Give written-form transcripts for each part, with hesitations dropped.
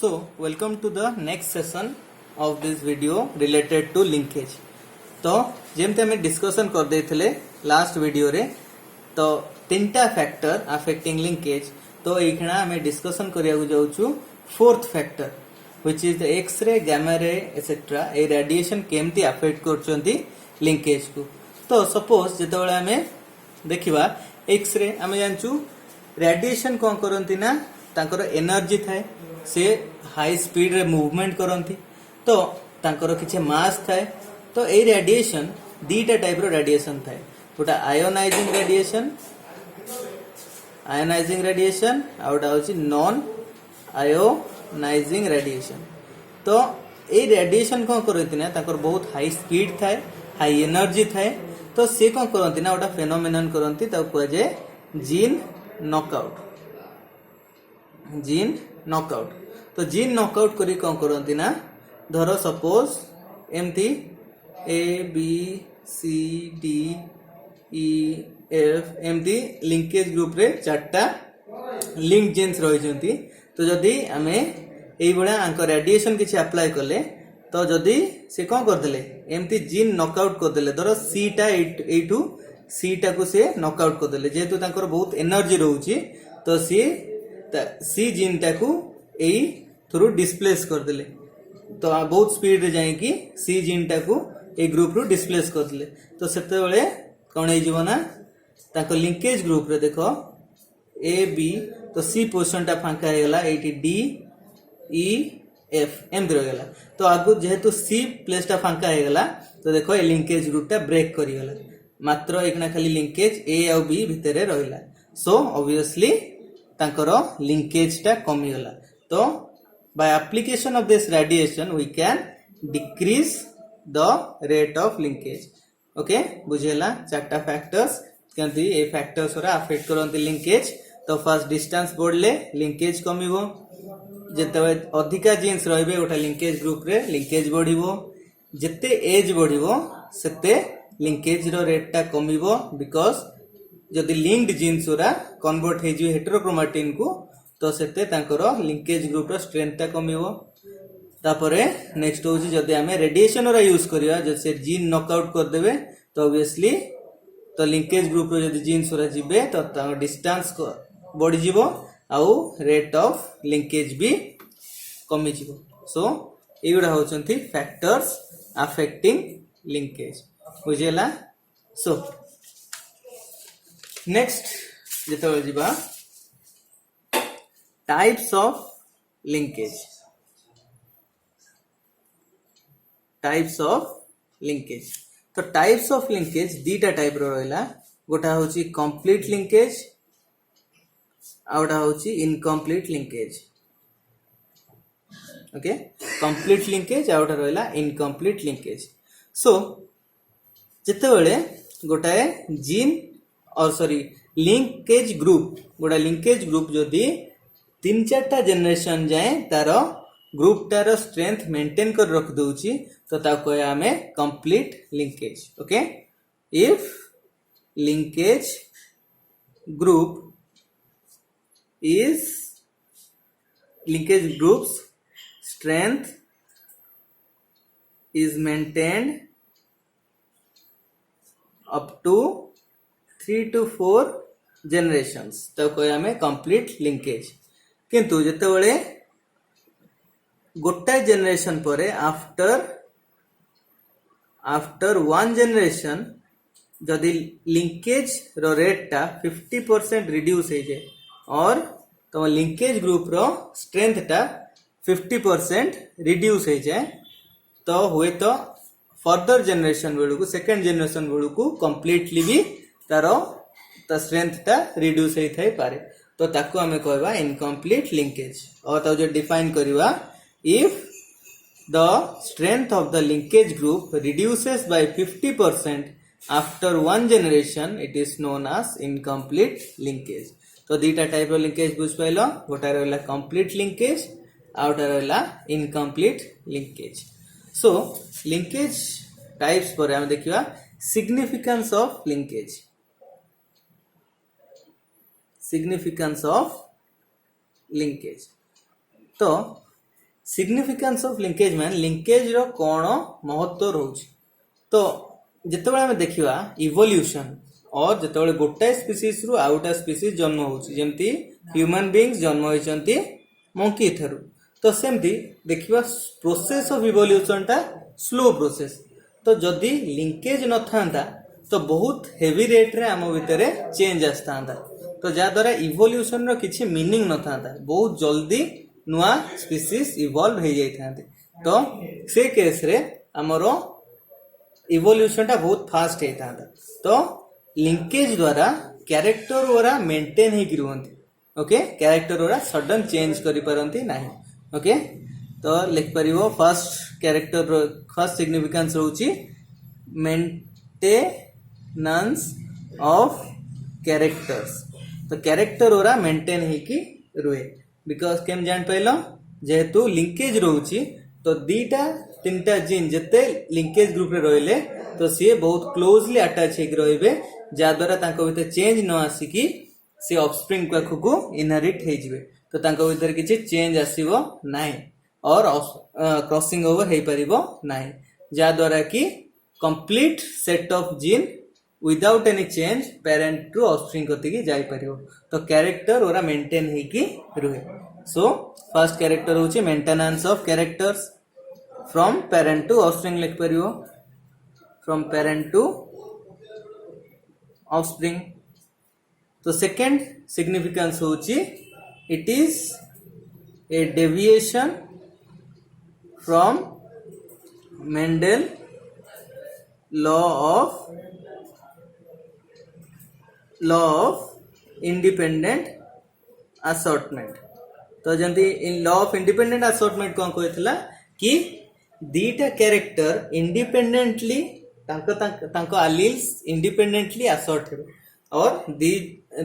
Welcome to the next session of this video related to linkage. तो जेमते हमें discussion कर देथिले last video रे तो तीनटा फैक्टर अफेक्टिंग लिंकेज तो एखना हमें डिस्कशन करिया जाउछु fourth factor which is the X ray gamma ray etcetera ए रेडिएशन केमती अफेक्ट करचंती लिंकेज को। तो सपोज जेतबेले हमें देखिबा एक्स रे हमें जानचु रेडिएशन कोन करंती ना तांकर एनर्जी थाए से हाई स्पीड रे मूवमेंट करंती तो तांकर किछि मास थाए तो ए रेडिएशन दीटा टाइप रो रेडिएशन थाए गोटा आयोनाइजिंग रेडिएशन आउटा होची नॉन आयोनाइजिंग रेडिएशन। तो ए रेडिएशन कोन करंती ना तांकर बहुत हाई स्पीड थाए हाई एनर्जी थाए तो से कोन करंती ना गोटा फेनोमेनन करंती ता को जे जीन नॉकआउट तो जीन नॉकआउट करी कोन करंती ना धरो सपोज एमती A B C D E F एमती लिंकेज ग्रुप रे चारटा लिंक जीन्स रहिजंती तो जदी हमें एई बडा आंक रेडिएशन किछि अप्लाई करले तो जदी से कोन कर देले एमती जीन नॉकआउट कर देले धरो सी टा एटू सी टा को से नॉकआउट कर देले जेतु तांकर बहुत एनर्जी रहउची तो सी जीन टा को एई थ्रू डिस्प्लेस कर देले तो बहुत स्पीड रे जाई कि सी जीन टा को ए ग्रुप रो डिस्प्लेस कर देले तो सेते बेले कोन हे जीवो ना ताको लिंकेज ग्रुप रे देखो ए बी तो सी पोजीशन टा फांका हे गला एटी डी ई एफ एम रह गला तो आगु जेहेतु सी प्लेस टा फांका हे गला तो देखो ए लिंकेज ग्रुप टा ब्रेक करी गला मात्र एकना खाली लिंकेज ए और बी भितरे रहिला सो ऑब्वियसली तांकर लिंकेज टा कमी गला तो by application of this radiation we can decrease the rate of linkage. Okay बुझेला चारटा फैक्टर्स केंती ए फैक्टर्स रा अफेक्ट करंती लिंकेज तो फर्स्ट डिस्टेंस बढ़ले लिंकेज कमिवो जेते अधिका जीन्स रहबे गोटा लिंकेज ग्रुप रे लिंकेज बढ़िवो जेते एज बढ़िवो सेते लिंकेज रो रेट टा कमिवो बिकॉज़ जदी लिंक्ड जीन्स रा कन्वर्ट हे जे हेटेरोक्रोमैटिन को तो सेते तांकर लिंकेज ग्रुप रो स्ट्रेंथ ता कमिवो तापरे नेक्स्ट होची जदी हमें रेडिएशन रा यूज करिया जैसे जीन नॉकआउट कर देबे तो ऑब्वियसली तो लिंकेज ग्रुप रो जदी जीन्स रा जिबे तो तांकर डिस्टेंस बढ़ी जिवो आउ रेट ऑफ लिंकेज भी कमी जिवो सो एगुडा होचंती फैक्टर्स अफेक्टिंग लिंकेज बुझेला। सो नेक्स्ट जेतो जिबा types of linkage तो types of linkage दीटा टाइप रो रहला गोटा होची कंप्लीट लिंकेज आउटा होची incomplete linkage. Okay complete linkage आउटा रहला इनकम्प्लीट लिंकेज। सो जते बेले गोटा जीन और सॉरी लिंकेज ग्रुप गोटा लिंकेज ग्रुप जदी तीन चारटा जनरेशन जाए तार ग्रुप टार स्ट्रेंथ मेंटेन कर रख दउची तो ताको हमें complete linkage. Okay if linkage groups strength is maintained up to 3 to 4 generations तो कोई हमें कंप्लीट लिंकेज किंतु जेतेबेले गोटा जनरेशन परे आफ्टर वन जनरेशन जदि लिंकेज रो रेट टा 50% रिड्यूस हे जाए और तो लिंकेज ग्रुप रो स्ट्रेंथ टा 50% रिड्यूस हे जाए तो हुए तो फर्दर जनरेशन बेलू सेकंड जनरेशन बेलू कंप्लीटली भी तारो स्ट्रेंथ टा रिड्यूस हे थाई पारे तो ताको हमें कहबा इनकम्प्लीट लिंकेज और तो जो डिफाइन करबा if the strength of the linkage group reduces by 50% after one generation it is known as incomplete linkage. तो दीटा टाइप रो लिंकेज बुझ पाइलो गोटा रहला कंप्लीट लिंकेज आउटा रहला incomplete linkage. So linkage types पर हम देखिबा significance of linkage significance of linkage. तो सिग्निफिकेंस ऑफ लिंकेज मान लिंकेज रो कौन महत्व रोच तो जिते आम देखा इवोल्यूशन और जिते गोटाए स्पीसीज रु आउ गोटा स्पीसीज जन्म होमती ह्यूमन बीइंग्स जन्म होती मंकी थरु तो सेमती देखिबा प्रोसेस ऑफ इवोल्यूशन टा स्लो प्रोसेस तो जदि लिंकेज न था तो बहुत हेवी रेट रे आम भितर चेंज आसता तो जहाँद्वारा इवोल्यूशन रो किछि मीनिंग न था बहुत जल्दी नुआ स्पीसीज इवॉल्व हो जाते तो से केस रे आमर इवोल्यूशन टा बहुत फास्ट होता तो लिंकेज द्वारा कैरेक्टर वाला मेंटेन ही रुहंती ओके कैरेक्टर वाला सडन चेंज करि पारंती नाही ओके तो लिख परिवो फर्स्ट कैरेक्टर फर्स्ट सिग्निफिकेंस रहउची मेंटेनेंस ऑफ कैरेक्टर्स तो कैरेक्टर वाला मेंटेन ही की रुहे बिकॉज केम जान पाइलो जेहेतु लिंकेज रहउची तो दीटा तीनटा जीन जते लिंकेज ग्रुप रे रहले तो सी बहुत क्लोजली अटैच होकर रहिबे जाद्वारा तांको भीतर चेंज न आसिकी सी ऑफस्प्रिंग पाखकू इनहेरिट हो जिवे तो तांको भीतर किछि चेंज आसीबो नाही और क्रॉसिंग ओवर हो पारिबो नाही जाद्वारा कि complete set of gene without any change parent to offspring कतिकी जाई पारिबो तो कैरेक्टर ओरा मेंटेन हेकी रुहे सो फर्स्ट कैरेक्टर होची maintenance of characters from parent to offspring लिख पारिबो फ्रॉम पेरेंट टू ऑफस्प्रिंग तो सेकेंड सिग्निफिकेंस होची it is a deviation from Mendel law of independent assortment तो जंती in law of independent assortment कौन कहला कि दीटा कैरेक्टर इंडिपेंडेंटली तांको अलील्स इंडिपेंडेंटली असॉर्ट हेबे और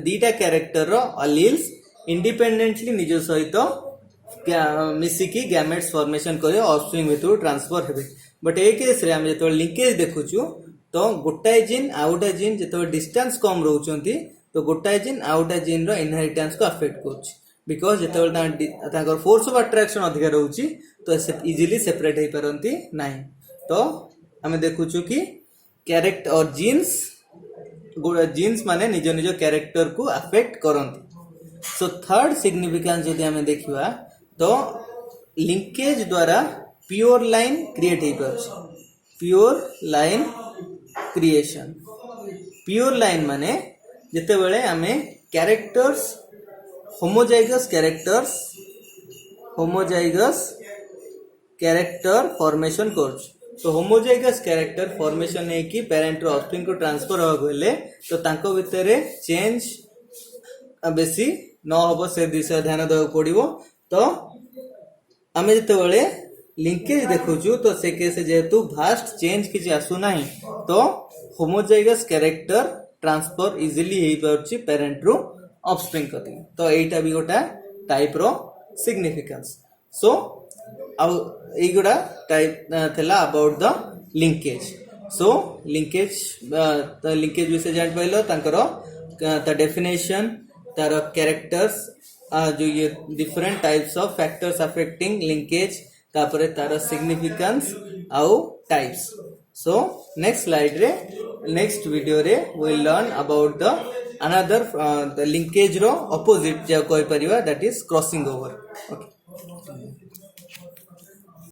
दीटा कैरेक्टर रो अलील्स इंडिपेंडेंटली निज सहित मिसिकी गैमेट्स फॉर्मेशन करे ऑफस्प्रिंग भितर ट्रांसफर हेबे बट ए केस रे हम जेतो लिंकेज देखुछु तो गोटाए जीन आउटा जीन जेतो डिस्टेंस कम रहउचंती तो गोटाए जीन आउटा जीन रो इनहेरिटेंस को अफेक्ट करछ बिकॉज जेतो तांकर फोर्स ऑफ अट्रैक्शन अधिक रहउची तो इजीली सेपरेट हे परंती नाही तो हमें देखुछु कि कैरेक्टर और जीन्स माने निज निज कैरेक्टर को अफेक्ट करंती सो थर्ड सिग्निफिकेंस यदि हमें देखिबा तो लिंकेज द्वारा प्योर लाइन क्रिएट हो पाछ pure line creation pure line माने जेते बेले हमें कैरेक्टर्स होमोजाइगस कैरेक्टर फॉर्मेशन करछ तो होमोजाइगस कैरेक्टर फॉर्मेशन है कि पेरेंट रो ऑफस्प्रिंग को ट्रांसफर हो गले तो तांको भितरे चेंज बेसी न होबो से दिशा ध्यान देव पड़िबो तो आमे जते बेले लिंकेज देखुछु तो से केस जेहेतु भास्ट चेंज किछि आसु नाही तो होमोजाइगस कैरेक्टर ट्रांसफर इजीली हेई परछि पेरेंट रो ऑफस्प्रिंग कति तो एटा भी गोटा टाइप रो सिग्निफिकेंस सो अब एगुड़ा टाइप थेला about the linkage so linkage विषय जान पाइलो तांकर द डेफिनेशन तार कैरेक्टर्स जो ये different types of factors affecting linkage तापरे तार सिग्निफिकेंस आउ टाइप्स सो नेक्स्ट स्लाइड रे नेक्स्ट वीडियो रे we will learn about the another the linkage रो ऑपोजिट जो कहि परिबा that is crossing over okay